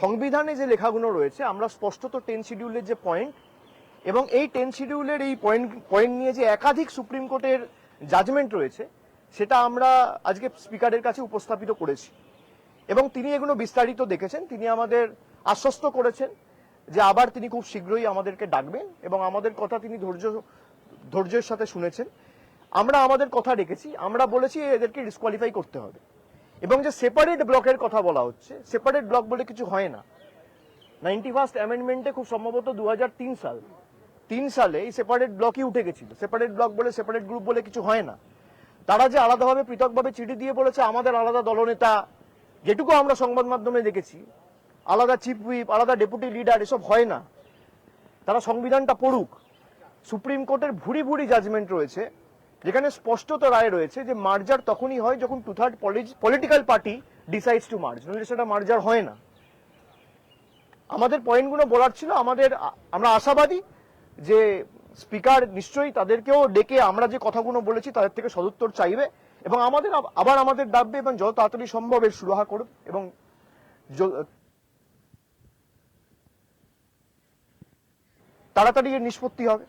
সংবিধানে যে লেখাগুলো রয়েছে আমরা স্পষ্টত 10 শিডিউলের যে পয়েন্ট এবং এই 10 শিডিউলের এই পয়েন্ট নিয়ে যে একাধিক সুপ্রিম কোর্টের জাজমেন্ট রয়েছে সেটা আমরা আজকে স্পিকারের কাছে উপস্থাপিত করেছি এবং তিনি এগুলো বিস্তারিত দেখেছেন। তিনি আমাদের আশ্বস্ত করেছেন যে আবার তিনি খুব শীঘ্রই আমাদেরকে ডাকবেন এবং আমাদের কথা তিনি ধৈর্যের সাথে শুনেছেন। আমরা আমাদের কথা রেখেছি, আমরা বলেছি এদেরকে ডিসকোয়ালিফাই করতে হবে এবং যে সেপারেট ব্লকের কথা বলা হচ্ছে, সেপারেট ব্লক বলে কিছু হয় না। 91st অ্যামেন্ডমেন্টে খুব সম্ভবত 2003 সালে এই সেপারেট ব্লকই উঠে গেছিল। সেপারেট ব্লক বলে সেপারেট গ্রুপ বলে কিছু হয় না। তারা যে আলাদাভাবে পৃথকভাবে চিঠি দিয়ে বলেছে আমাদের আলাদা দলনেতা, যেটুকু আমরা সংবাদ মাধ্যমে দেখেছি, আলাদা চিফ হুইপ, আলাদা ডেপুটি লিডার, এসব হয় না। তারা সংবিধানটা পড়ুক। সুপ্রিম কোর্টের ভুরি ভুরি জাজমেন্ট রয়েছে যেখানে স্পষ্টত রায় রয়েছে যে মার্জার তখনই হয় যখন 2/3 political party decides two merge, নইলে সেটা মার্জার হয় না। আমাদের পয়েন্টগুলো বলার ছিল। আমরা আশাবাদী যে স্পিকার নিশ্চয়ই তাদেরকেও ডেকে আমরা যে কথাগুলো বলেছি তাদের থেকে সদুত্তর চাইবে এবং আমাদের ডাকবে এবং যত তাড়াতাড়ি সম্ভব এর সুরাহা করবে এবং তাড়াতাড়ি এর নিষ্পত্তি হবে।